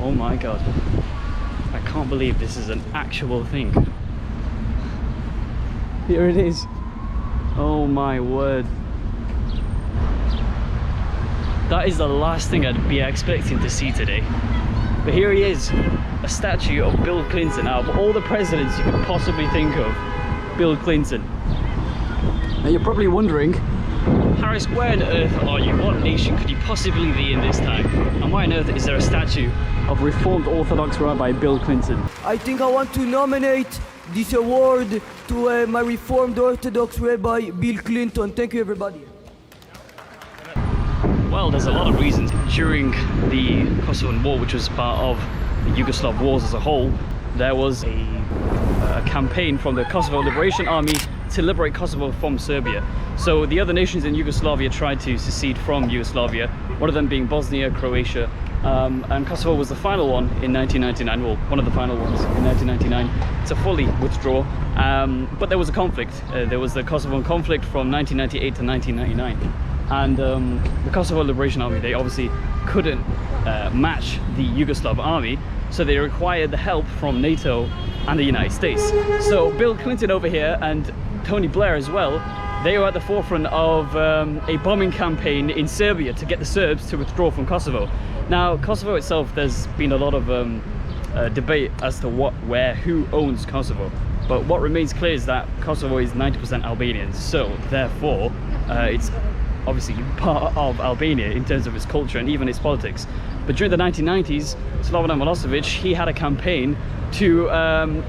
Oh my god. I can't believe this is an actual thing. Here it is. Oh my word. That is the last thing I'd be expecting to see today. But here he is, a statue of Bill Clinton. Out of all the presidents you could possibly think of, Bill Clinton. Now you're probably wondering, Harris, where on earth are you? What nation could you possibly be in this time? And why on earth is there a statue of Reformed Orthodox Rabbi Bill Clinton? I think I want to nominate this award to my Reformed Orthodox Rabbi Bill Clinton. Thank you, everybody. Well, there's a lot of reasons. During the Kosovan War, which was part of the Yugoslav wars as a whole, there was a campaign from the Kosovo Liberation Army to liberate Kosovo from Serbia. So the other nations in Yugoslavia tried to secede from Yugoslavia, one of them being Bosnia, Croatia, and Kosovo was the final one in 1999, well, one of the final ones in 1999 to fully withdraw. But there was a conflict. There was the Kosovan conflict from 1998 to 1999. And the Kosovo Liberation Army, they obviously couldn't match the Yugoslav army, so they required the help from NATO and the United States. So Bill Clinton over here and Tony Blair as well, they were at the forefront of a bombing campaign in Serbia to get the Serbs to withdraw from Kosovo. Now, Kosovo itself, there's been a lot of debate as to what, where, who owns Kosovo. But what remains clear is that Kosovo is 90% Albanian, so therefore it's obviously part of Albania in terms of its culture and even its politics. But during the 1990s, Slobodan Milosevic, he had a campaign to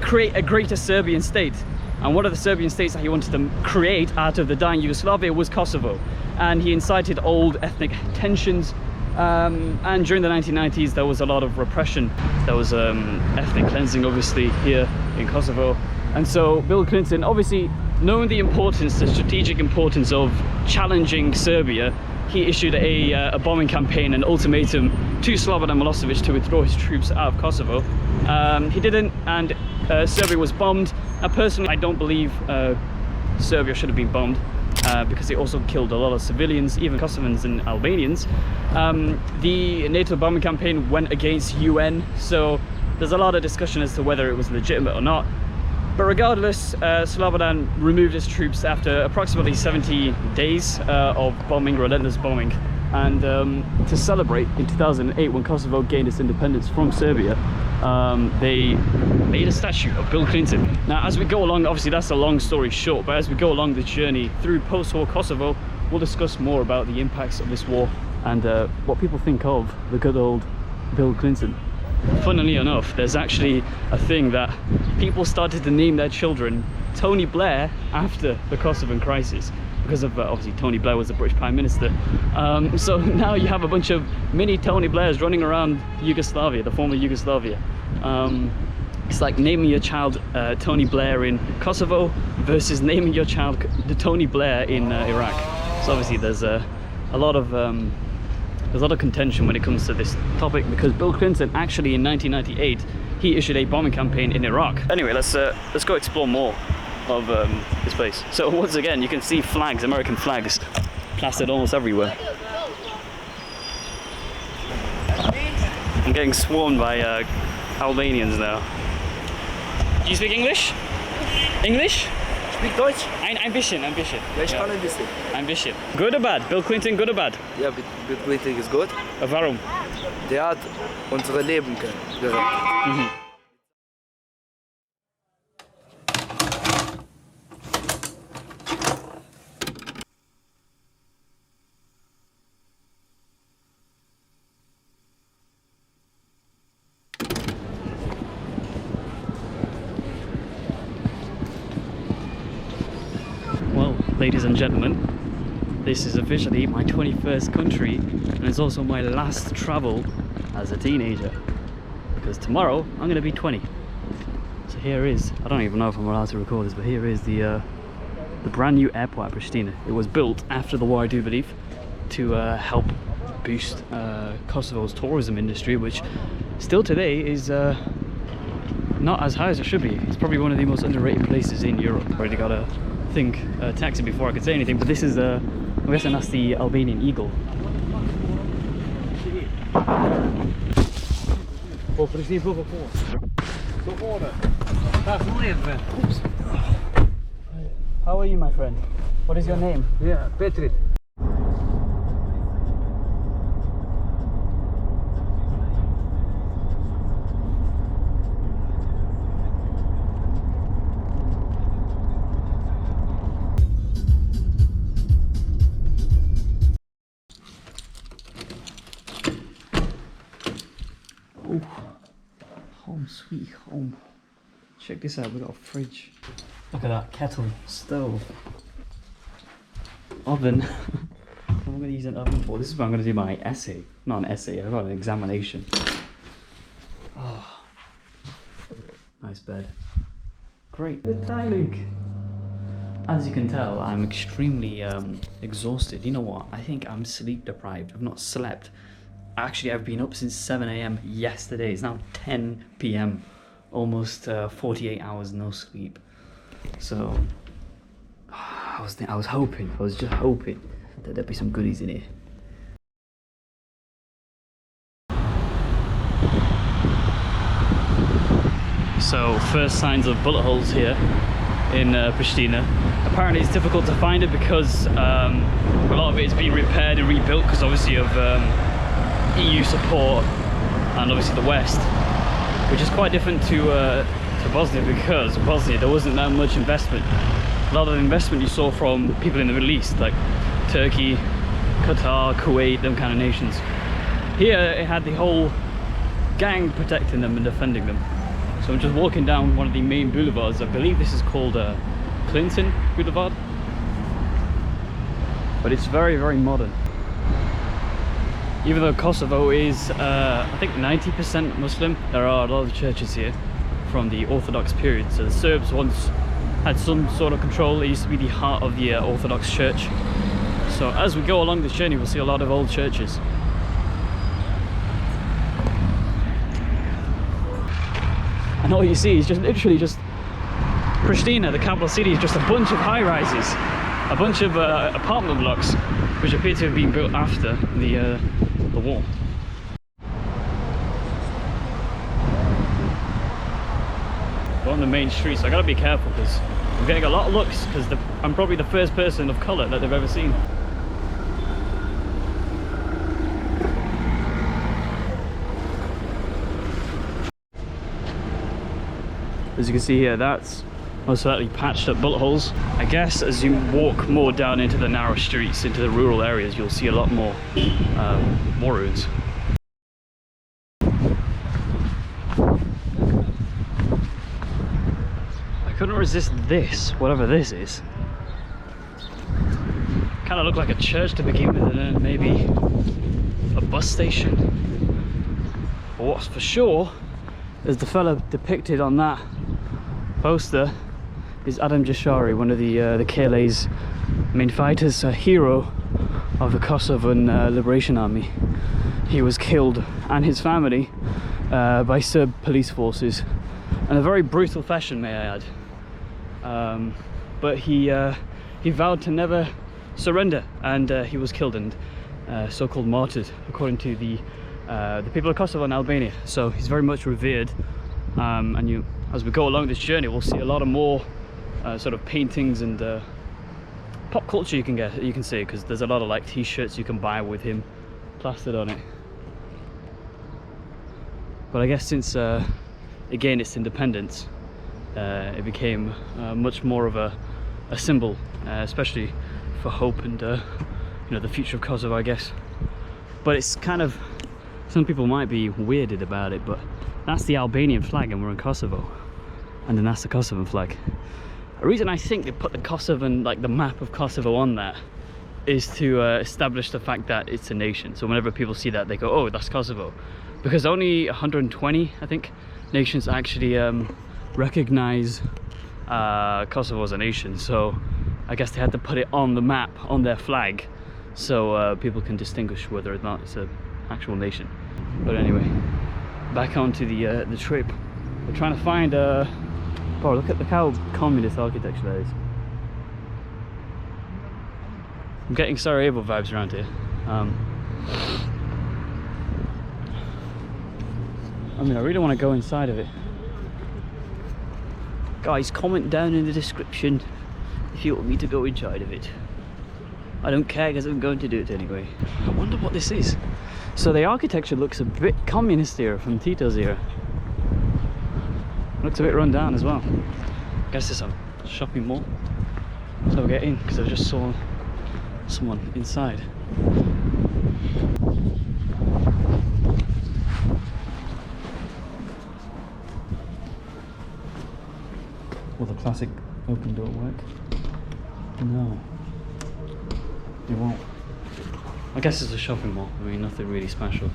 create a greater Serbian state. And one of the Serbian states that he wanted to create out of the dying Yugoslavia was Kosovo. And he incited old ethnic tensions. And during the 1990s, there was a lot of repression. There was ethnic cleansing, obviously, here in Kosovo. And so Bill Clinton, obviously, knowing the importance, the strategic importance of challenging Serbia, he issued a bombing campaign, an ultimatum to Slobodan Milosevic to withdraw his troops out of Kosovo. He didn't, and Serbia was bombed. And personally, I don't believe Serbia should have been bombed because it also killed a lot of civilians, even Kosovans and Albanians. The NATO bombing campaign went against UN, so there's a lot of discussion as to whether it was legitimate or not. But regardless, Slobodan removed his troops after approximately 70 days of bombing, relentless bombing. And to celebrate, in 2008, when Kosovo gained its independence from Serbia, they made a statue of Bill Clinton. Now, as we go along, obviously that's a long story short, but as we go along the journey through post-war Kosovo, we'll discuss more about the impacts of this war and what people think of the good old Bill Clinton. Funnily enough, there's actually a thing that people started to name their children Tony Blair after the Kosovan crisis, because of obviously Tony Blair was the British Prime Minister. So now you have a bunch of mini Tony Blairs running around Yugoslavia, the former Yugoslavia. It's like naming your child Tony Blair in Kosovo versus naming your child Tony Blair in Iraq. So obviously there's a lot of contention when it comes to this topic, because Bill Clinton actually in 1998 he issued a bombing campaign in Iraq. Anyway, let's go explore more of this place. So once again, you can see flags, American flags, plastered almost everywhere. I'm getting swarmed by Albanians now. Do you speak English? English? Speak Deutsch? Ein bisschen. Ja, ich kann ein bisschen. Ein bisschen. Good or bad? Bill Clinton, good or bad? Ja, Bill Clinton ist gut. Warum? Der hat unsere Leben gerettet. Mhm. Ladies and gentlemen, this is officially my 21st country, and it's also my last travel as a teenager, because tomorrow I'm going to be 20. So here is, I don't even know if I'm allowed to record this, but here is the brand new airport at Pristina. It was built after the war, I do believe, to help boost Kosovo's tourism industry, which still today is not as high as it should be. It's probably one of the most underrated places in Europe. Already got a taxi before I could say anything, but this is I'm guessing that's the Albanian Eagle. Po prišli po Dovolj. Oops. How are you, my friend? What is your name? Yeah, Petri. Ooh. Home sweet home. Check this out, we've got a fridge. Look at that kettle, stove, oven. What am I going to use an oven for? This is what I'm going to do my essay. Not an essay, I've got an examination. Oh. Nice bed. Great. Good day, Luke. As you can tell, I'm extremely exhausted. You know what? I think I'm sleep deprived. I've not slept. Actually, I've been up since 7 a.m. yesterday. It's now 10 p.m. Almost 48 hours no sleep. So I was just hoping that there'd be some goodies in here. So first signs of bullet holes here in Pristina. Apparently it's difficult to find it because a lot of it is being repaired and rebuilt because obviously of EU support and obviously the West, which is quite different to Bosnia, because Bosnia there wasn't that much investment. A lot of the investment you saw from people in the Middle East, like Turkey, Qatar, Kuwait, them kind of nations. Here it had the whole gang protecting them and defending them. So I'm just walking down one of the main boulevards. I believe this is called Clinton Boulevard, but it's very, very modern. Even though Kosovo is, I think 90% Muslim, there are a lot of churches here from the Orthodox period. So the Serbs once had some sort of control. It used to be the heart of the Orthodox Church. So as we go along this journey, we'll see a lot of old churches. And all you see is just literally just Pristina, the capital city, is just a bunch of high-rises, a bunch of apartment blocks, which appear to have been built after the war. We're on the main street, so I gotta be careful because I'm getting a lot of looks because I'm probably the first person of colour that they've ever seen. As you can see here, that's most likely patched up bullet holes. I guess as you walk more down into the narrow streets, into the rural areas, you'll see a lot more ruins. I couldn't resist this, whatever this is. Kind of looked like a church to begin with, and then maybe a bus station. But what's for sure is the fella depicted on that poster is Adam Jashari, one of the KLA's main fighters, a hero of the Kosovan Liberation Army. He was killed, and his family, by Serb police forces in a very brutal fashion, may I add. But he vowed to never surrender, and he was killed and so-called martyred, according to the people of Kosovo and Albania. So he's very much revered, and as we go along this journey, we'll see a lot of more sort of paintings and pop culture you can see, because there's a lot of like t-shirts you can buy with him plastered on it. But I guess since again its independence, it became much more of a symbol, especially for hope and the future of Kosovo, I guess. But it's kind of, some people might be weirded about it, but that's the Albanian flag and we're in Kosovo, and then that's the Kosovan flag. The reason I think they put the Kosovan, like the map of Kosovo on that, is to establish the fact that it's a nation. So whenever people see that, they go, oh, that's Kosovo. Because only 120, I think, nations actually recognize Kosovo as a nation. So I guess they had to put it on the map, on their flag, so people can distinguish whether or not it's an actual nation. But anyway, back onto the trip. We're trying to find bro, look at how communist architecture that is. I'm getting Sarajevo vibes around here. I mean, I really want to go inside of it. Guys, comment down in the description if you want me to go inside of it. I don't care because I'm going to do it anyway. I wonder what this is. So the architecture looks a bit communist era, from Tito's era. Looks a bit run down as well. Guess it's a shopping mall. So we'll get in because I just saw someone inside. Will the classic open door work? No, it won't. I guess it's a shopping mall. I mean, nothing really special.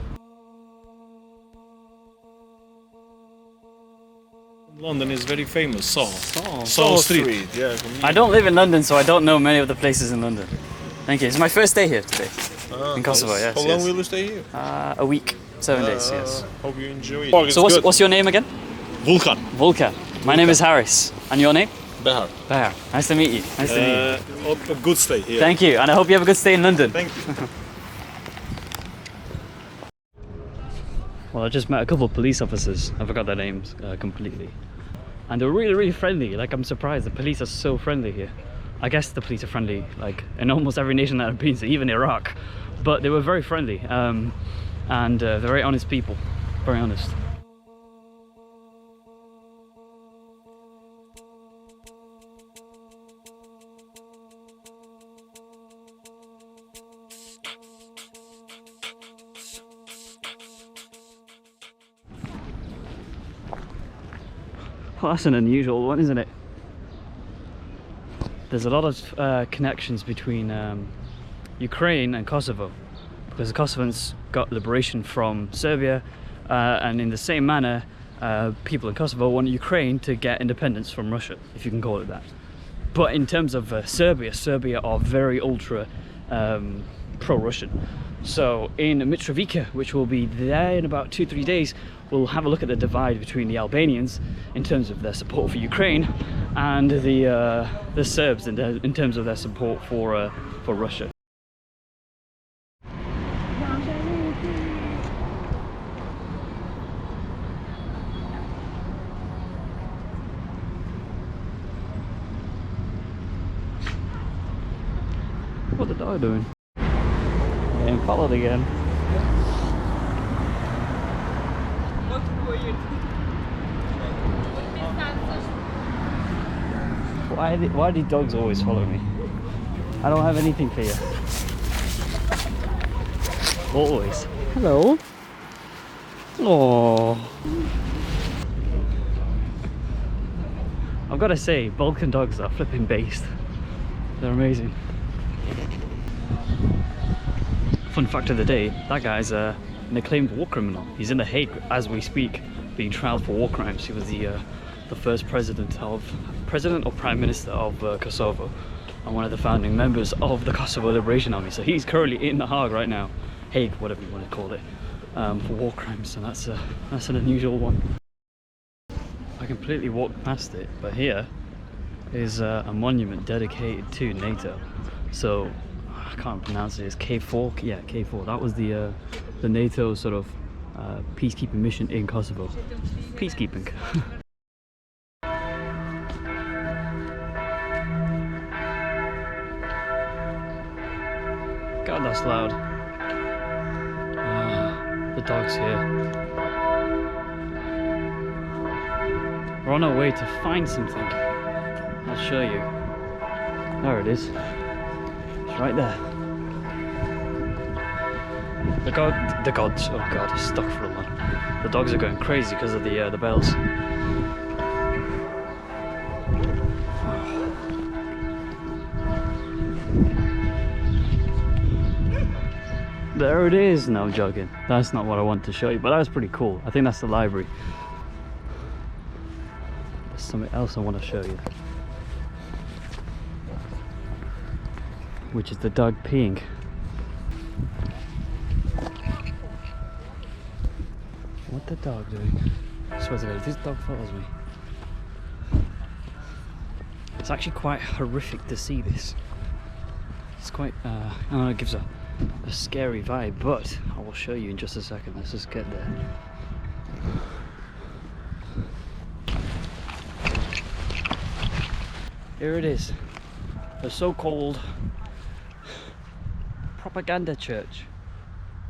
London is very famous. Saw Street. Yeah. I don't live in London, so I don't know many of the places in London. Thank you. It's my first day here today. In Kosovo, yes. How long will you stay here? A week. 7 days, yes. Hope you enjoy it. So what's your name again? Vulkan. Vulkan. My name is Harris. And your name? Behar. Behar. Nice to meet you. Nice to meet you. A good stay here. Thank you, and I hope you have a good stay in London. Thank you. Well, I just met a couple of police officers. I forgot their names completely. And they're really, really friendly. Like, I'm surprised. The police are so friendly here. I guess the police are friendly, like, in almost every nation that I've been to, even Iraq. But they were very friendly. And they're very honest people. Very honest. Well, that's an unusual one, isn't it? There's a lot of connections between Ukraine and Kosovo, because the Kosovans got liberation from Serbia, and in the same manner, people in Kosovo want Ukraine to get independence from Russia, if you can call it that. But in terms of Serbia are very ultra pro-Russian. So in Mitrovica, which will be there in about 2-3 days, we'll have a look at the divide between the Albanians in terms of their support for Ukraine and the Serbs in terms of their support for Russia. What the dog doing? And followed again. Why do dogs always follow me? I don't have anything for you. Always. Hello. Oh. I've got to say, Balkan dogs are flipping based. They're amazing. Fun fact of the day, that guy's an acclaimed war criminal. He's in The Hague as we speak, being trialed for war crimes. He was the first president or prime minister of Kosovo, and one of the founding members of the Kosovo Liberation Army. So he's currently in The Hague right now, Hague, whatever you want to call it, for war crimes. And that's an unusual one. I completely walked past it, but here is a monument dedicated to NATO. So I can't pronounce it. It's K4. Yeah, K4. That was the NATO sort of peacekeeping mission in Kosovo. Peacekeeping. God, that's loud. The dog's here. We're on our way to find something. I'll show you. There it is. It's right there. The gods. Oh god, it's stuck for a lot. The dogs are going crazy because of the bells. There it is. No, I'm joking. That's not what I wanted to show you, but that was pretty cool. I think that's the library. There's something else I want to show you, which is the dog peeing. What the dog doing? I swear to God, this dog follows me. It's actually quite horrific to see this. It's quite, I don't know, it gives a scary vibe, but I will show you in just a second. Let's just get there. Here it is, the so-called propaganda church.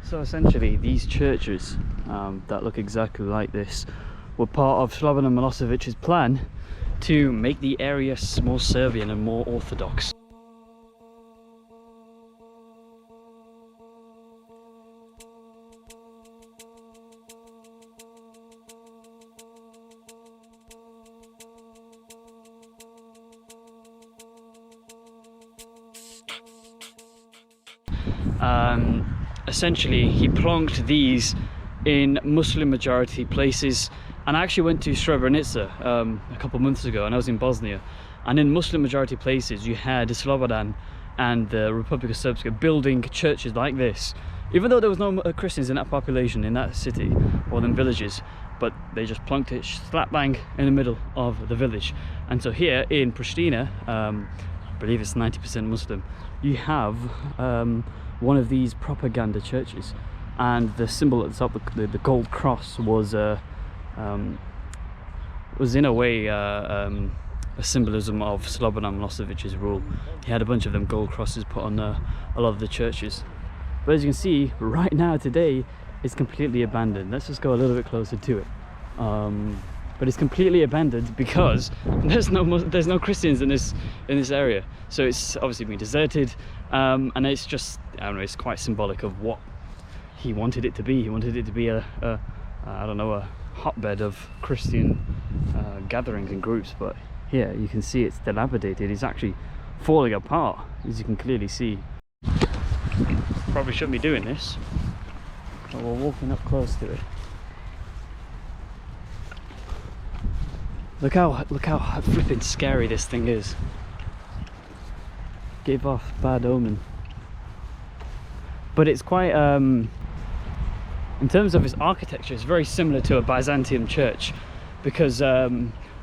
So essentially these churches that look exactly like this were part of Slobodan Milosevic's plan to make the area more Serbian and more Orthodox. Essentially he plonked these in Muslim majority places, and I actually went to Srebrenica a couple months ago, and I was in Bosnia, and in Muslim majority places you had Slobodan and the Republic of Srpska building churches like this, even though there was no Christians in that population, in that city or in villages, but they just plonked it slap bang in the middle of the village. And so here in Pristina, I believe it's 90% Muslim, you have one of these propaganda churches, and the symbol at the top, the gold cross, was in a way a symbolism of Slobodan Milosevic's rule. He had a bunch of them gold crosses put on a lot of the churches. But as you can see, right now today it's completely abandoned. Let's just go a little bit closer to it. But it's completely abandoned because there's no Christians in this area, so it's obviously been deserted, and it's just, I don't know, it's quite symbolic of what he wanted it to be. He wanted it to be a I don't know, a hotbed of Christian gatherings and groups. But here you can see it's dilapidated. It's actually falling apart, as you can clearly see. Probably shouldn't be doing this, but we're walking up close to it. Look how flipping scary this thing is. Gave off bad omen. But it's quite, in terms of its architecture, it's very similar to a Byzantium church, because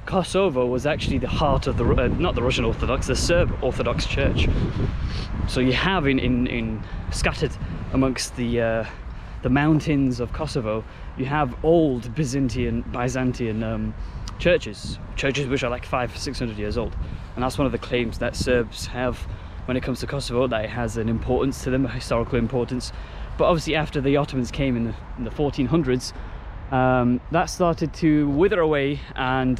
Kosovo was actually the heart of the, not the Russian Orthodox, the Serb Orthodox Church. So you have in scattered amongst the mountains of Kosovo, you have old Byzantine churches which are like 500-600 years old, and that's one of the claims that Serbs have when it comes to Kosovo, that it has an importance to them, a historical importance. But obviously after the Ottomans came in the 1400s, that started to wither away, and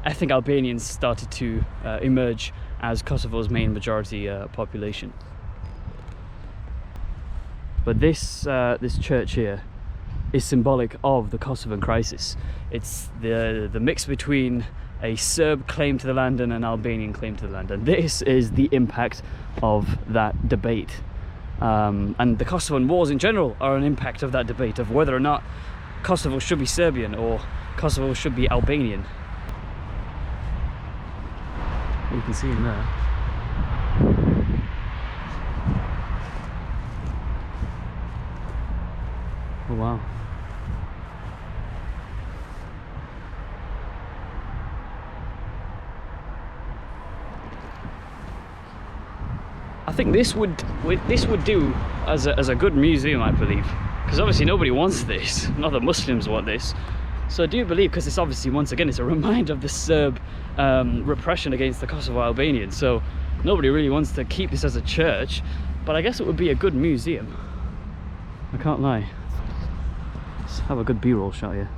ethnic Albanians started to emerge as Kosovo's main majority population. But this church here is symbolic of the Kosovan crisis. It's the mix between a Serb claim to the land and an Albanian claim to the land, and this is the impact of that debate. And the Kosovan wars in general are an impact of that debate of whether or not Kosovo should be Serbian or Kosovo should be Albanian. You can see him there. Oh wow. I think this would do as a good museum, I believe, because obviously nobody wants this. Not the Muslims want this. So I do believe, because it's obviously, once again, it's a reminder of the Serb repression against the Kosovo Albanians. So nobody really wants to keep this as a church, but I guess it would be a good museum. I can't lie. Let's have a good B-roll shot here.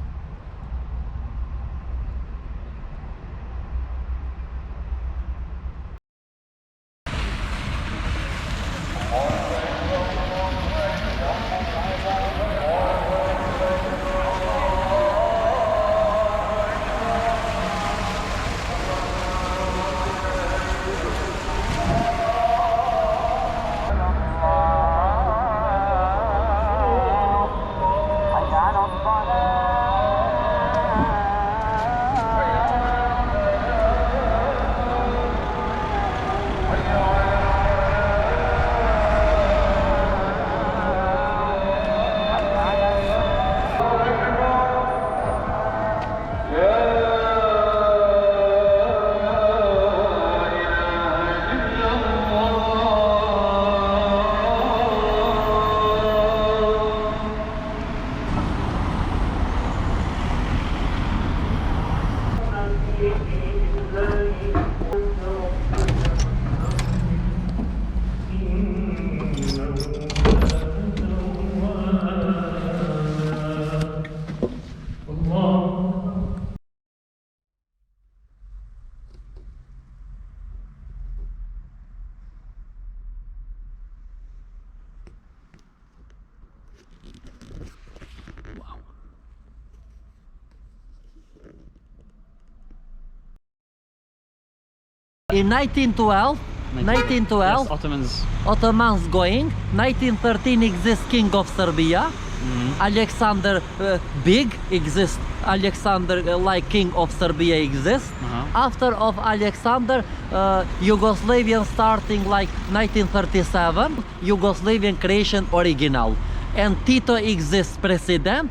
In 1912, Yes, Ottomans. Ottomans going. 1913 exists King of Serbia. Alexander Big exists. Alexander like King of Serbia exists. After of Alexander, Yugoslavian starting like 1937. Yugoslavian creation original. And Tito exists president.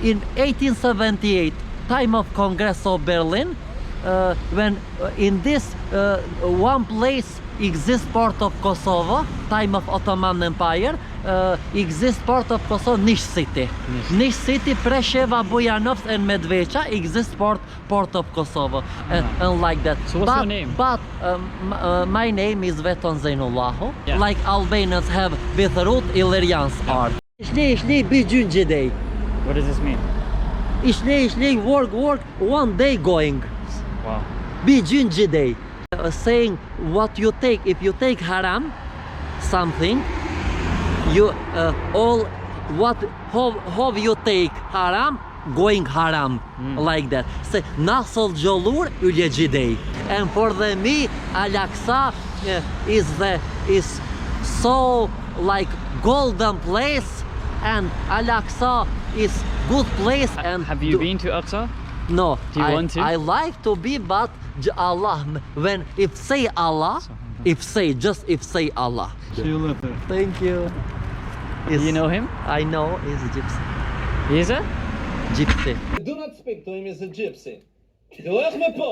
In 1878, time of Congress of Berlin, when in this one place exists port of Kosovo, time of Ottoman Empire, exists port of Kosovo, Niš city. Niš city, Preševa, Bujanovsk and Medveća exists port of Kosovo, and like that. So what's your name? But my name is Veton Zainullahu. Yeah. Like Albanians have with root Illyrians are. İşte bir day. What does this mean? İşte work one day going. Wow. Bir day. Saying what you take, if you take haram something, you all what how you take haram, going haram, like that. Say nasıl olur day. And for the me Al-Aqsa is so like golden place, and Al-Aqsa is good place. And Have you been to Aqsa? No. Do you want to? I like to be, but Allah, when if say Allah, if say Allah. See you later. Thank you. Do you know him? I know he's a gypsy. He is it? Gypsy. Do not speak to him as a gypsy.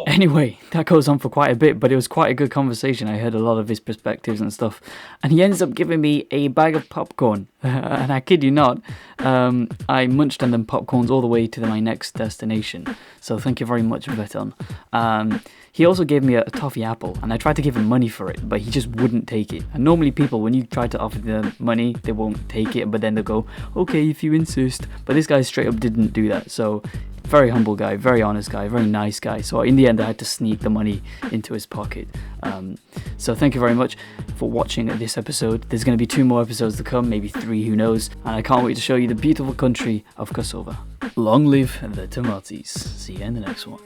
Anyway, that goes on for quite a bit, but it was quite a good conversation. I heard a lot of his perspectives and stuff. And he ends up giving me a bag of popcorn. And I kid you not, I munched on them popcorns all the way to my next destination. So thank you very much, Veton. He also gave me a toffee apple, and I tried to give him money for it, but he just wouldn't take it. And normally people, when you try to offer them money, they won't take it, but then they'll go, okay, if you insist. But this guy straight up didn't do that. So very humble guy, very honest guy, very nice guy. So in the end, I had to sneak the money into his pocket. So thank you very much for watching this episode. There's going to be 2 more episodes to come, maybe 3, who knows. And I can't wait to show you the beautiful country of Kosovo. Long live the Tomatis. See you in the next one.